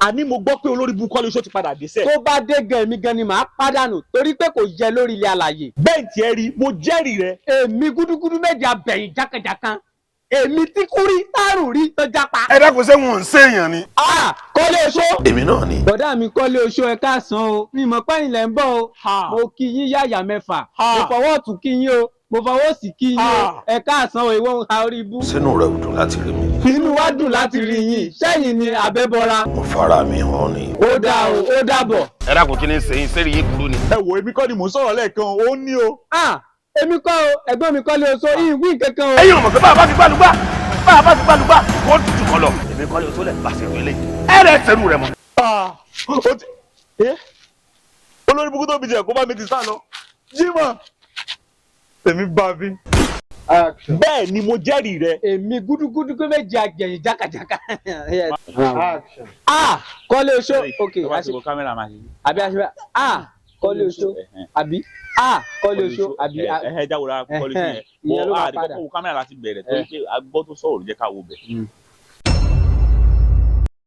àní mo gbọ́ pé olórí burúkú Koleoso ti padà dé sẹ́. tó bá dé gan èmi gan ni màá pàdánù torí pé kò yẹ lórí ilé alàyè. bẹ́ẹ̀ tí ẹ rí mo jẹ́rìí rẹ. èmi gúdúgúdú méje abẹ̀yìn jákàjákàn èmi tí kú rí tárùn rí tó jápa. ẹ dákun ṣé wọn ń ṣèyàn ni. Koleoso. èmi náà ni. bọ̀dá mi Koleoso ẹ káàsán o mi mọ̀ pé ilẹ̀ ń bọ̀ o mo kí yín yáyà mẹ́fà mo fọwọ́ ọ̀tún kí yín o mo fọwọ́ sí kí yín o ẹ káàsán o ìwọ ń ha orí ibú. sínú rẹ ò dùn láti rí mi. inú wa dùn láti rí yín sẹ́yìn ni abẹ́bọra. mo fara mi hàn ni. ó dáa o ó dàbọ̀. ẹ dákun kí ni sẹ́yìn sẹ́rí yé burú ni. ẹ wo èmi kọ́ ni mò ń sọ̀rọ̀ lẹ́ẹ̀kan ó ní o. èmi kọ́ o ẹ̀gbọ́n mi Koleoso ìwí kankan o. ẹ̀yin ò mọ̀ pé bá a bá ti gbàlúgbà kó tutù kọ lọ. èmi Koleoso lẹ̀ bá ṣerú ilé ẹ rẹ̀ ṣerú rẹ̀ mọ́. olórí burúkú tó bí jẹ kó bá mi ti sá lọ Jímọ̀ tèmi bá mi. bẹ́ẹ̀ ni mo jẹ́rìí rẹ. èmi gúdúgúdú pé méjì àgbẹ̀yìn jákàjáká. Koleoso ok àbí àṣẹ Koleoso àbí Koleoso àbí. jáwòrán Koleoso yẹn bọ́ àdìgbò kámẹ́rà láti bẹ̀rẹ̀ torí pé agbọ́ tó sọ̀rọ̀ jẹ́ ká wo bẹ̀.